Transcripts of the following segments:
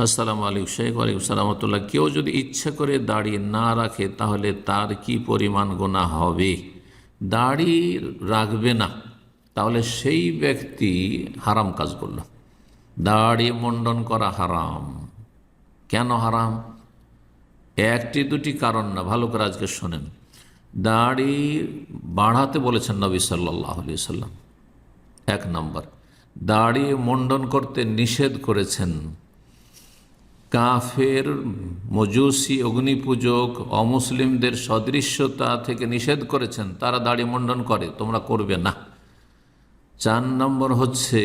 আসসালামু আলাইকুম শেখ। ওয়ালাইকুম সালামতুল্লাহ। কেউ যদি ইচ্ছা করে দাড়ি না রাখে তাহলে তার কি পরিমাণ গুনাহ হবে? দাড়ি রাখবে না তাহলে সেই ব্যক্তি হারাম কাজ করল। দাড়ি মুন্ডন করা হারাম। কেন হারাম? একটি দুটি কারণ না, ভালো করে আজকে শোনেন। দাড়ি বাড়াতে বলেছেন নবী সাল্লাল্লাহু আলাইহি সাল্লাম, এক নম্বর। দাড়ি মুন্ডন করতে নিষেধ করেছেন কাফের, মজুসি, অগ্নিপূজক, অমুসলিমদের সদৃশ্যতা থেকে নিষেধ করেছেন। তারা দাড়ি মুন্ডন করে, তোমরা করবে না। 4 নম্বর হচ্ছে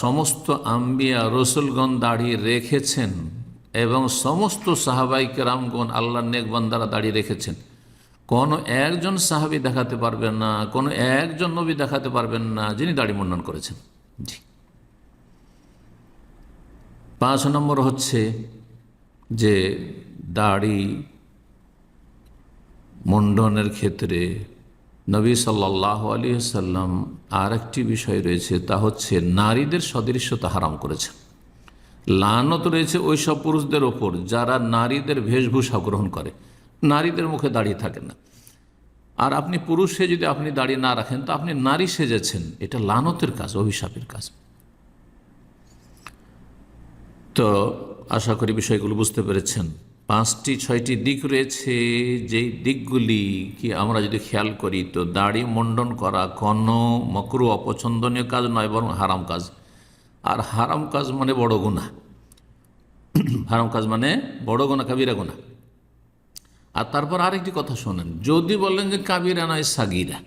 সমস্ত আম্বিয়া রসুলগণ দাড়ি রেখেছেন এবং সমস্ত সাহাবাই কেরামগণ আল্লাহর নেক বান্দারা দাড়ি রেখেছেন। কোনো একজন সাহাবী দেখাতে পারবেন না, কোনো একজন নবী দেখাতে পারবেন না যিনি দাড়ি মুন্ডন করেছেন। জি। 5 নম্বর হচ্ছে যে দাড়ি মুন্ডনের ক্ষেত্রে নবী সাল্লাল্লাহু আলাইহি সাল্লাম আর একটি বিষয় রয়েছে, তা হচ্ছে নারীদের সদৃশ্যতা হারাম করেছেন। লানত রয়েছে ওই সব পুরুষদের ওপর যারা নারীদের বেশভূষা গ্রহণ করে, নারীদের মুখে দাড়ি থাকে না। আর আপনি পুরুষে যদি আপনি দাড়ি না রাখেন তো আপনি নারী সেজেছেন, এটা লানতের কাজ, অভিশাপের কাজ। তো আশা করি বিষয়গুলো বুঝতে পেরেছেন। 5টি 6টি দিক রয়েছে, যেই দিকগুলি কি আমরা যদি খেয়াল করি তো দাড়ি মুন্ডন করা কোনো মকরুহ অপছন্দনীয় কাজ নয়, বরং হারাম কাজ। আর হারাম কাজ মানে বড় গুনাহ। হারাম কাজ মানে বড় গুনাহ, কাবিরা গুনাহ। আর তারপর আরেকটি কথা শোনেন, যদি বলেন যে কাবিরা নয় সাগিরা,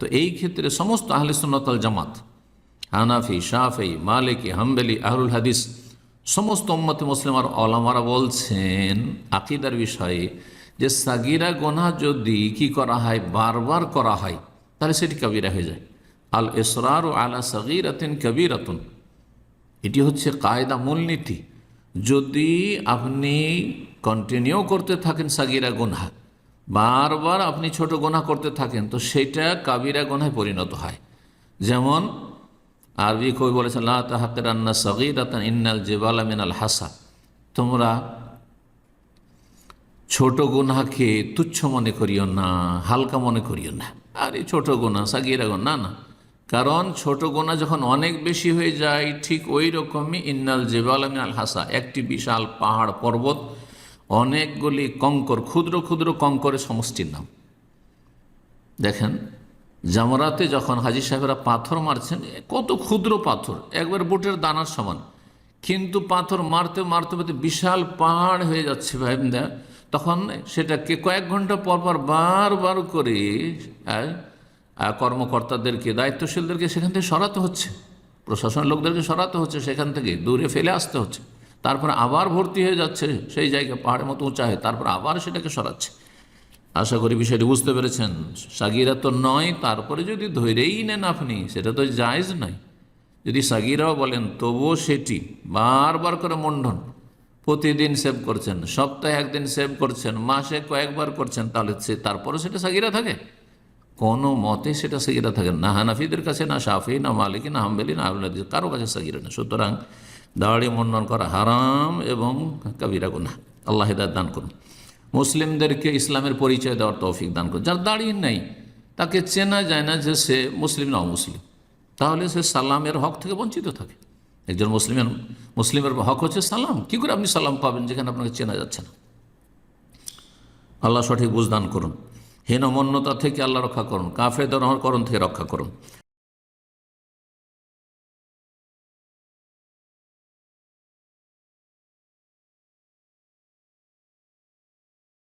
তো এই ক্ষেত্রে সমস্ত আহলে সুন্নাত ওয়াল জামাত, হানাফি, শাফি, মালিকি, হাম্বলি, আহলুল হাদিস, সমস্ত উম্মতে মুসলিমার ওলামারা বলছেন আকীদার বিষয়ে যে সাগিরা গুনাহ যদি কি করা হয়, বারবার করা হয়, তাহলে সেটি কাবিরা হয়ে যায়। আল ইসরারু আলা সাগীরাতিন কাবীরাতুন, এটি হচ্ছে কায়দা, মূলনীতি। যদি আপনি কন্টিনিউ করতে থাকেন সাগিরা গুনাহ, বারবার আপনি ছোট গুনাহ করতে থাকেন, তো সেটা কাবিরা গুনাহে পরিণত হয়। যেমন আরবি কবি বলেছেন লা তাহকিরান্না সাগীরাতান ইন্নাল জিবালা মিনাল হাসা, তোমরা ছোট গুনাহকে তুচ্ছ মনে করিও না, হালকা মনে করিও না। আর এই ছোট গুনাহ, সাগীরা গুনাহ, না, কারণ ছোট গুনাহ যখন অনেক বেশি হয়ে যায়, ঠিক ওই রকমই ইন্নাল জিবালা মিনাল হাসা, একটি বিশাল পাহাড় পর্বত অনেকগুলি কঙ্কর, ক্ষুদ্র ক্ষুদ্র কঙ্করের সমষ্টির নাম। দেখেন জামরাতে যখন হাজী সাহেবরা পাথর মারছেন, কত ক্ষুদ্র পাথর, একবার বুটের দানার সমান, কিন্তু পাথর মারতে মারতে মারতে বিশাল পাহাড় হয়ে যাচ্ছে ভাইবদা। তখন সেটাকে কয়েক ঘন্টা পর পর বারবার করে কর্মকর্তাদেরকে, দায়িত্বশীলদেরকে সেখান থেকে সরাতে হচ্ছে, প্রশাসনের লোকদেরকে সরাতে হচ্ছে, সেখান থেকে দূরে ফেলে আসতে হচ্ছে। তারপরে আবার ভর্তি হয়ে যাচ্ছে সেই জায়গায়, পাহাড়ের মতো উঁচা হয়, তারপর আবার সেটাকে সরাচ্ছে। আশা করি বিষয়টি বুঝতে পেরেছেন। সাগিরা তো নয়, তারপরে যদি ধৈরেই নেন আপনি, সেটা তো জায়েজ নয়। যদি সাগিরাও বলেন তবুও সেটি বারবার করে মুন্ডন, প্রতিদিন সেভ করছেন, সপ্তাহে একদিন সেভ করছেন, মাসে কয়েকবার করছেন, তাহলে তারপরে সেটা সাগিরা থাকে? কোনো মতে সেটা সাগিরা থাকে না, হানাফিদের কাছে না, শাফি না, মালিকি না, হাম্বলি না, আহলুল হাদিস, কারো কাছে সাগিরা না। সুতরাং দাড়ি মুন্ডন করা হারাম এবং কাবিরা গুনাহ। আল্লাহ হিদায়াত দান করুন। মুসলিমদেরকে ইসলামের পরিচয় দেওয়ার তৌফিক দান করুন। যার দাড়ি নেই তাকে চেনা যায় না যে সে মুসলিম না অমুসলিম, তাহলে সে সালামের হক থেকে বঞ্চিত থাকে। একজন মুসলিমের হক হচ্ছে সালাম। কি করে আপনি সালাম পাবেন যেখানে আপনাকে চেনা যাচ্ছে না? আল্লাহ সঠিক বুঝদান করুন। হীনমন্যতা থেকে আল্লাহ রক্ষা করুন, কাফেরদের করণ থেকে রক্ষা করুন।